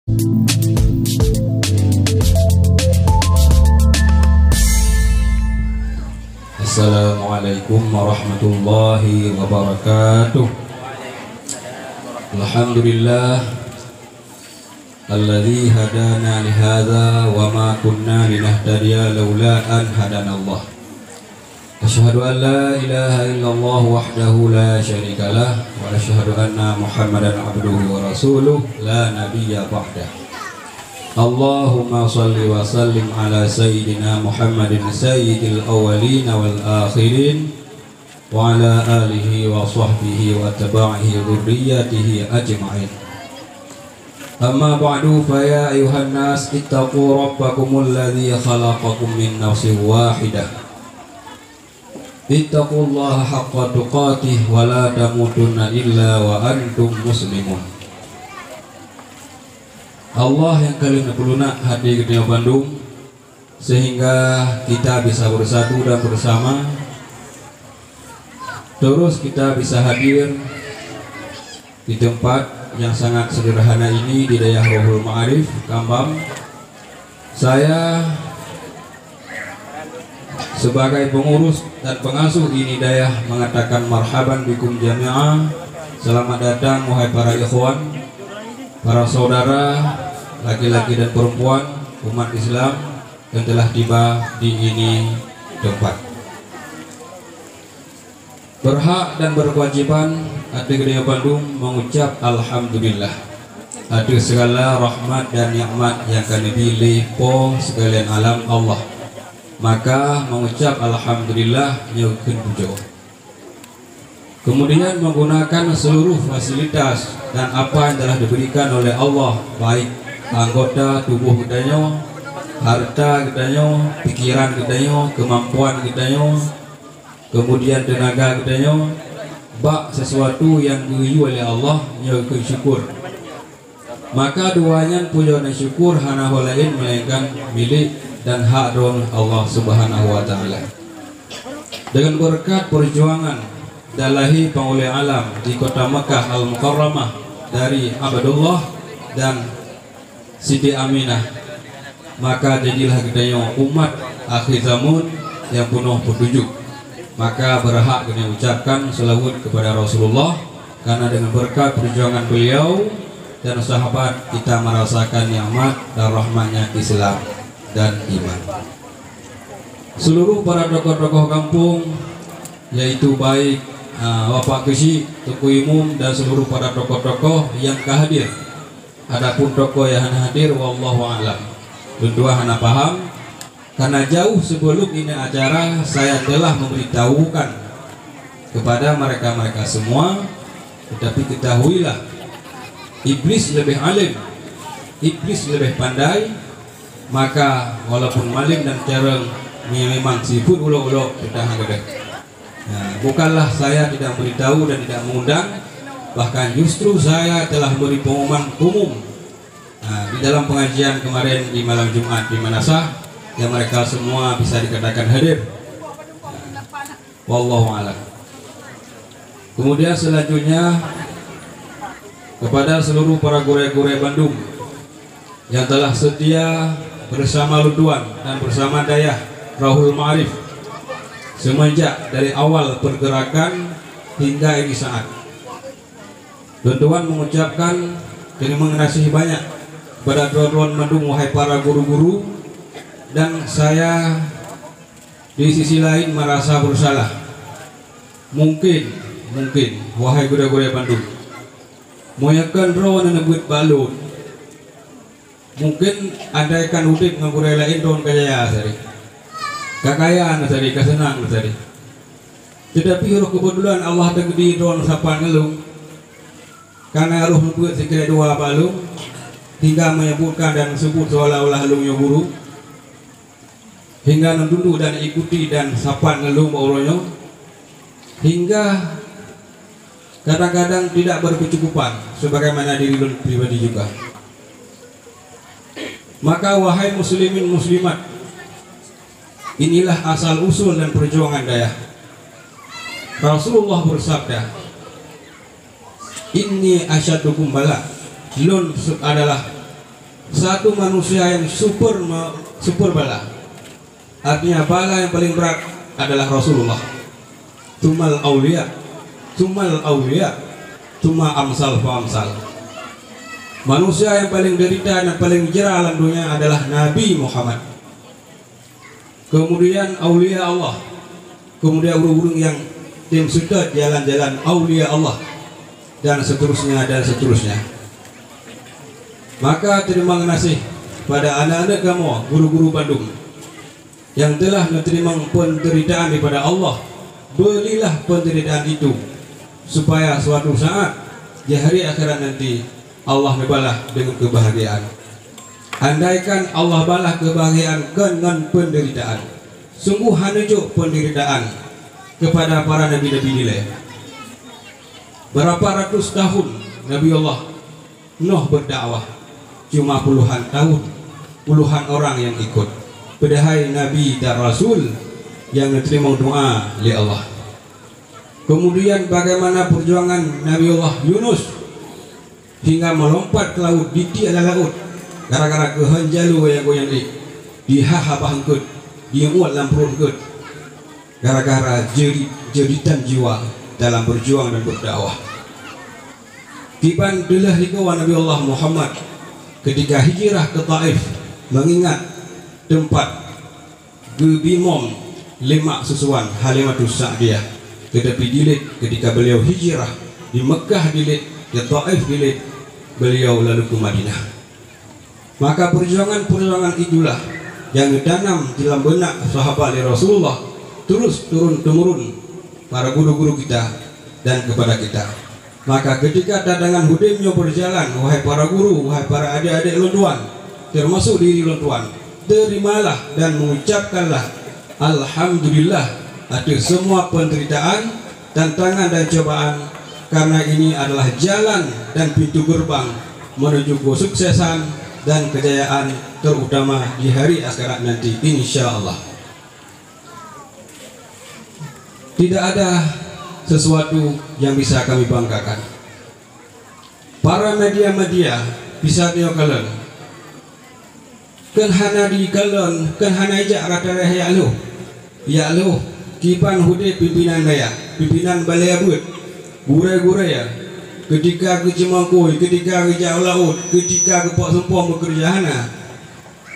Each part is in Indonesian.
Assalamualaikum warahmatullahi wabarakatuh. Alhamdulillah alladzi hadana li hadza wa ma kunna linahtadiya laula an hadana Allah. Asyhadu an la ilaha illallah wahdahu la syarikalah wa asyhadu anna Muhammadan abduhu wa rasuluh la nabiyya ba'dah. Allahumma salli wa sallim ala sayyidina Muhammadin sayyidil awwalin wal akhirin wa ala alihi wa sahbihi wa tabi'ihi dzurriyyatihi ajma'in. Amma ba'du, fa ya ayuhan nas ittaqu rabbakumul ladzi khalaqakum min nafsin wahidah. Ittaqullaha haqqa tuqatih wa la tamutunna illa wa antum muslimun. Allah yang kalian peluna hadir ke Bandung sehingga kita bisa bersatu dan bersama, terus kita bisa hadir di tempat yang sangat sederhana ini di daerah Rohul Ma'arif, Kambang. Saya sebagai pengurus dan pengasuh ini daerah mengatakan marhaban bikum jami'ah. Selamat datang wahai para ikhwan, para saudara laki-laki dan perempuan umat Islam yang telah tiba di ini tempat. Berhak dan berkewajiban hati Gereja Bandung mengucap alhamdulillah atas segala rahmat dan nikmat yang kami pilih po sekalian alam Allah. Maka mengucap alhamdulillah nyukur pujo. Kemudian menggunakan seluruh fasilitas dan apa yang telah diberikan oleh Allah, baik anggota tubuh kitanya, harta kitanya, pikiran kitanya, kemampuan kitanya, kemudian tenaga kitanya, bak sesuatu yang diberi oleh Allah nyukur syukur. Maka duanya puja dan syukur hana lain melainkan milik dan hak don Allah Subhanahu wa taala. Dengan berkat perjuangan dalahi pengoleh alam di kota Mekah Al-Mukarramah dari Abdullah dan Siti Aminah, maka jadilah kita umat akhir zaman yang penuh petunjuk. Maka berhak kita ucapkan selawat kepada Rasulullah, karena dengan berkat perjuangan beliau dan sahabat kita merasakan nikmat dan rahmatnya Islam dan iman. Seluruh para tokoh-tokoh kampung, yaitu baik Bapak Kesi, Tuku Imum dan seluruh para tokoh-tokoh yang kehadir. Adapun tokoh yang hadir wallahu a'lam, berdua hana paham, karena jauh sebelum ini acara saya telah memberitahukan kepada mereka semua. Tetapi ketahuilah, iblis lebih alim, iblis lebih pandai. Maka walaupun maling dan cereng memang siput ulo-ulo kita hangga. Nah, bukanlah saya tidak memberitahu dan tidak mengundang, bahkan justru saya telah beri pengumuman umum di dalam pengajian kemarin di malam Jumat di Manasah, yang mereka semua bisa dikatakan hadir. Wallahu a'lam. Kemudian selanjutnya kepada seluruh para gure-gure Bandung yang telah setia bersama Luduan dan bersama Dayah Rohul Ma'arif semenjak dari awal pergerakan hingga ini saat. Tuan-tuan mengucapkan terima kasih banyak kepada tuan-tuan Bandung wahai para guru-guru, dan saya di sisi lain merasa bersalah. Mungkin wahai guru-guru Bandung moyakan rawan nebut balun, mungkin andaikan udip ngagure lain don kaya sari kakayaan sari kasenang sari, tetapi huruf kebetulan Allah tegedi don sapan ngelung. Karena roh membuat sekira dua balung hingga menyebutkan dan sebut seolah-olah halungnya guru, hingga nunduk dan ikuti dan sapan ngelung baulonya, hingga kadang-kadang tidak berkecukupan sebagaimana diri pribadi juga. Maka wahai muslimin muslimat, inilah asal usul dan perjuangan Dayah. Rasulullah bersabda, Inni asyadukum bala, lun adalah satu manusia yang super bala. Artinya bala yang paling berat adalah Rasulullah. Tumal aulia, tuma amsal fa amsal. Manusia yang paling derita dan paling jerah dalam dunia adalah Nabi Muhammad. Kemudian aulia Allah, kemudian urung-urung yang tim sudah jalan-jalan aulia Allah, dan seterusnya dan seterusnya. Maka terima kasih pada anak-anak kamu, guru-guru Bandung yang telah menerima penderitaan daripada Allah. Belilah penderitaan itu supaya suatu saat di hari akhirat nanti Allah membalas dengan kebahagiaan. Andaikan Allah balas kebahagiaan dengan penderitaan, sungguh hancur penderitaan kepada para nabi-nabi nilai. Berapa ratus tahun Nabi Allah Nuh berdakwah, cuma puluhan tahun, puluhan orang yang ikut. Padahal Nabi dan Rasul yang menerima doa oleh Allah. Kemudian bagaimana perjuangan Nabi Allah Yunus hingga melompat ke laut, di adalah laut, gara-gara kehanjalu goyang-goyang di hahapahangkut, di muat lampurangkut, gara-gara jeritan jiwa dalam berjuang dan berdakwah. Kiban telah dikawan Nabi Allah Muhammad ketika hijrah ke Taif, mengingat tempat gebimom lemak susuan Halimatus Sa'diyah, tetapi dilit ketika beliau hijrah di Mekah, dilit di Taif, dilit beliau lalu ke Madinah. Maka perjuangan-perjuangan itulah yang ditanam dalam benak sahabat Rasulullah, terus turun-temurun para guru-guru kita dan kepada kita. Maka ketika dadangan hudimnya berjalan, wahai para guru, wahai para adik-adik lontuan, termasuk diri lontuan, terimalah dan mengucapkanlah alhamdulillah atas semua penderitaan, tantangan dan cobaan, karena ini adalah jalan dan pintu gerbang menuju kesuksesan dan kejayaan terutama di hari akhirat nanti, insya Allah. Tidak ada sesuatu yang bisa kami banggakan. Para media-media bisa tio kalian kan hana di kalian kan hana ijak rata ya lo kipan hude pimpinan daya, pimpinan balai abut gure-gure ya, ketika ke Cimangkui, ketika ke Jauh Laut, ketika ke Pok Sempong bekerja hana.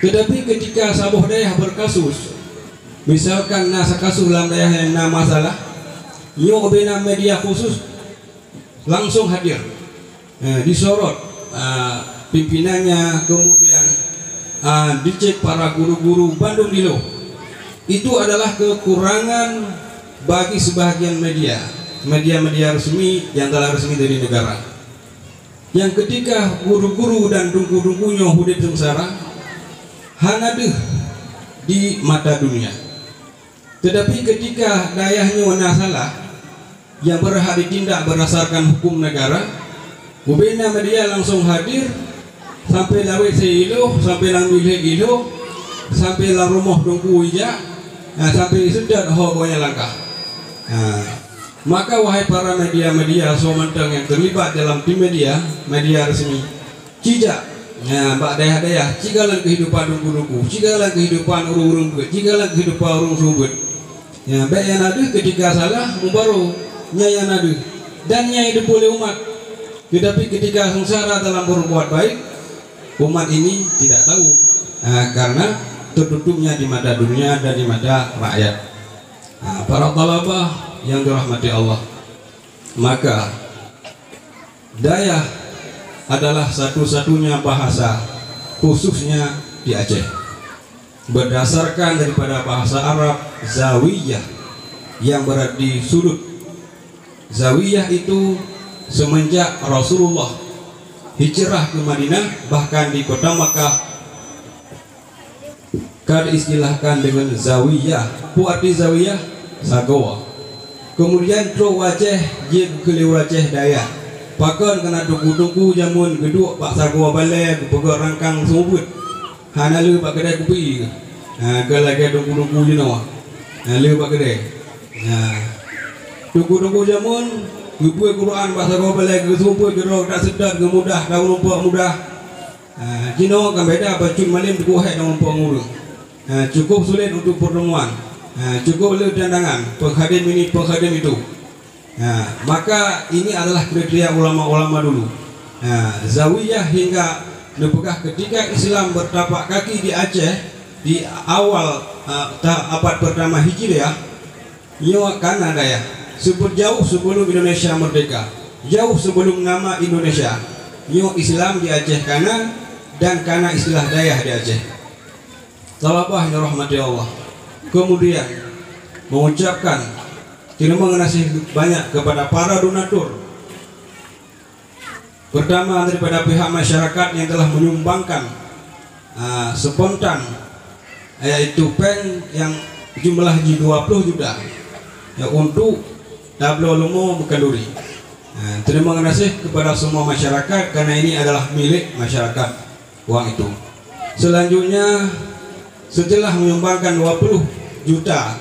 Tetapi ketika sabuh daya berkasus, misalkan nasa kasus dalam daya yang na masalah, yo bina media khusus langsung hadir, disorot pimpinannya, kemudian dicek para guru-guru Bandung Dilo. Itu adalah kekurangan bagi sebagian media resmi yang telah resmi dari negara, yang ketika guru-guru dan dungku-dungkunya hudip sengsara hanadeh di mata dunia. Tetapi ketika dayahnya salah yang berhak ditindak berdasarkan hukum negara, bubena media langsung hadir sampai lawet seilo, sampai lang bilik ilo, sampai lang rumah dungku ija, sampai sedar hobonya langkah. Maka wahai para media-media somanteng yang terlibat dalam tim media resmi, cijak mbak dayah-dayah, cigalan kehidupan dungku-dungku, cigalan kehidupan urung-urung, cigalan kehidupan urung subut. Baik yang ada ketika salah membaru nyai yang ada dan nyai hidup oleh umat. Tetapi ketika sengsara dalam berbuat baik, umat ini tidak tahu, karena tertutupnya di mata dunia dan di mata rakyat. Para talabah yang dirahmati Allah, maka dayah adalah satu-satunya bahasa khususnya di Aceh, berdasarkan daripada bahasa Arab zawiyah yang berarti sudut. Zawiyah itu semenjak Rasulullah hijrah ke Madinah, bahkan di kota Makkah diistilahkan dengan zawiyah. Arti zawiyah sagoa. Kemudian tro wajah je keli wajah daya. Pakon kena tuku-tuku jamun geduk pak sagoa balai pegang rangkang sumbut. Hana lu pak kedai kopi. Kalau ke tuku-tuku jenawa. Lu pak kedai. Tuku-tuku jamun Gubui Quran bahasa kau balai ke sumput gerok tak sedar ke mudah dah rumpak mudah. Jino kan beda apa cun malim dikuhai dengan pengurus. Cukup sulit untuk pertemuan. Cukup oleh undangan penghadim ini penghadim itu. Maka ini adalah kriteria ulama-ulama dulu. Zawiyah hingga nepegah ketika Islam bertapak kaki di Aceh di awal abad pertama Hijriah, nyawa Kanada ya, jauh sebelum Indonesia merdeka, jauh sebelum nama Indonesia, nyawa Islam di Aceh Kana dan Kana istilah dayah di Aceh. Talabah yang rahmati Allah. Kemudian mengucapkan terima kasih banyak kepada para donatur. Pertama daripada pihak masyarakat yang telah menyumbangkan spontan, yaitu pen yang jumlah 20 juta ya, untuk tablo Lumo Bekanduri. Terima kasih kepada semua masyarakat karena ini adalah milik masyarakat uang itu. Selanjutnya setelah menyumbangkan 20 juta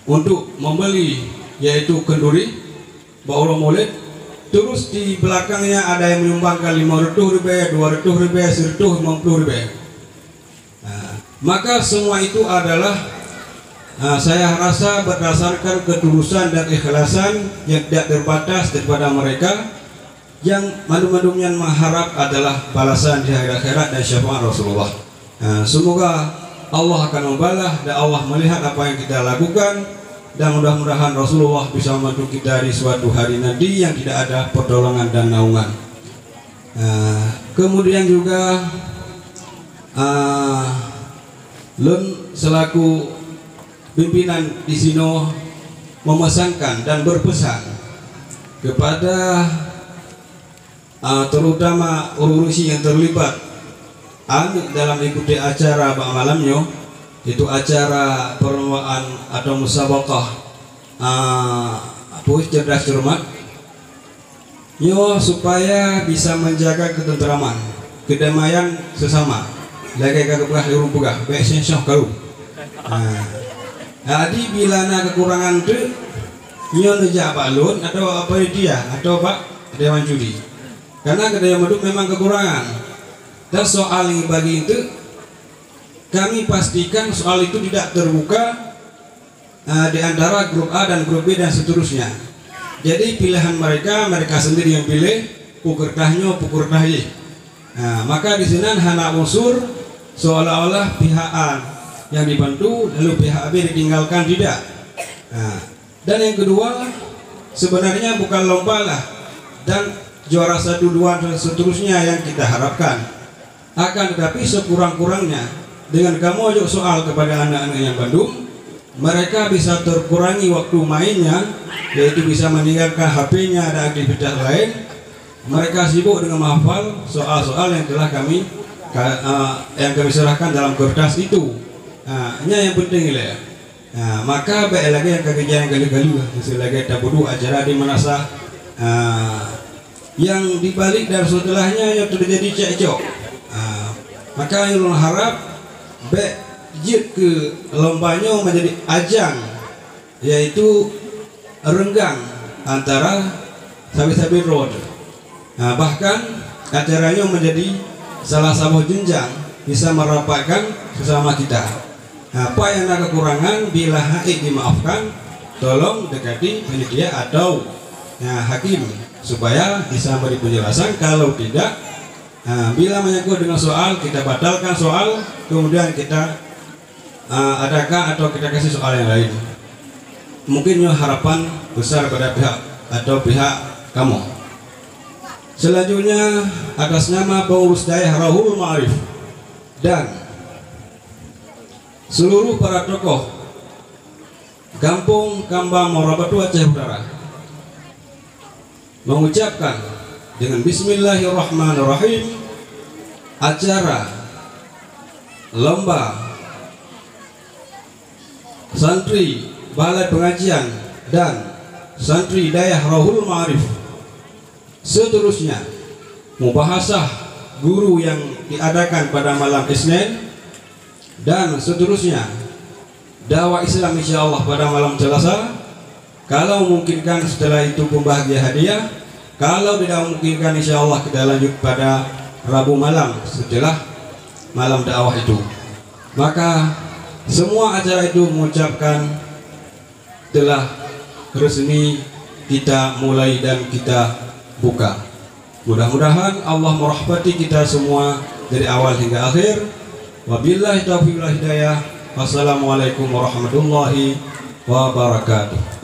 untuk membeli yaitu kenduri Baulah Maulid, terus di belakangnya ada yang menyumbangkan 500 ribu, 200 ribu, 150 ribu. Maka semua itu adalah saya rasa berdasarkan ketulusan dan ikhlasan yang tidak terbatas daripada mereka yang madu-madunya mengharap adalah balasan di hari akhirat dan syafaat Rasulullah. Semoga Allah akan membalas dan Allah melihat apa yang kita lakukan, dan mudah-mudahan Rasulullah bisa membantu kita di suatu hari nanti yang tidak ada pertolongan dan naungan. Kemudian juga Lun selaku pimpinan di sini memesankan dan berpesan kepada terutama urusi yang terlibat dalam ikuti acara bak malamnya, itu acara perlombaan atau musabaqah puisi cerdas cermat yo, supaya bisa menjaga ketentraman kedamaian sesama lagi kagak di rumpugah baik sensyah kalau jadi bila na kekurangan itu nyo nejak balun atau apa dia atau pak dewan judi, karena kedaya meduk memang kekurangan. Dan soal yang bagi itu kami pastikan soal itu tidak terbuka di antara grup A dan grup B dan seterusnya. Jadi pilihan mereka sendiri yang pilih pukur tahnya pukur tahye. Maka di sini hanya unsur seolah-olah pihak A yang dibantu lalu pihak B ditinggalkan, tidak. Dan yang kedua sebenarnya bukan lomba lah dan juara 1, 2 dan seterusnya yang kita harapkan. Akan tetapi sekurang-kurangnya dengan kamu ajak soal kepada anak-anak yang Bandung, mereka bisa terkurangi waktu mainnya, yaitu bisa meninggalkan HP-nya dan aktivitas lain. Mereka sibuk dengan menghafal soal-soal yang telah kami serahkan dalam kertas itu. Ini yang penting ya. Maka baik lagi yang kegiatan gali-gali selagi tak bodoh acara di Manasa yang dibalik dan setelahnya yang terjadi cekcok. Maka yang harap baik ke lombanya menjadi ajang, yaitu renggang antara sabi-sabi road. Bahkan acaranya menjadi salah satu jenjang bisa merapatkan sesama kita. Apa yang ada kekurangan bila haid dimaafkan, tolong dekati penyedia atau hakim supaya bisa beri penjelasan. Kalau tidak, bila menyangkut dengan soal, kita batalkan soal, kemudian kita adakan atau kita kasih soal yang lain. Mungkin harapan besar pada pihak atau pihak kamu. Selanjutnya atas nama pengurus daerah Rahul Ma'arif dan seluruh para tokoh Kampung Kambang Morabatu Aceh Utara mengucapkan dengan Bismillahirrahmanirrahim acara lomba santri Balai Pengajian dan santri Dayah Rahul Ma'arif, seterusnya mubahasah guru yang diadakan pada malam Isnin, dan seterusnya dakwah Islam insyaallah pada malam Selasa. Kalau memungkinkan setelah itu pembahagian hadiah, kalau tidak memungkinkan insyaallah kita lanjut pada Rabu malam setelah malam dakwah itu. Maka semua acara itu mengucapkan telah resmi kita mulai dan kita buka. Mudah-mudahan Allah merahmati kita semua dari awal hingga akhir. Wabillahi taufiq wal hidayah. Wassalamualaikum warahmatullahi wabarakatuh.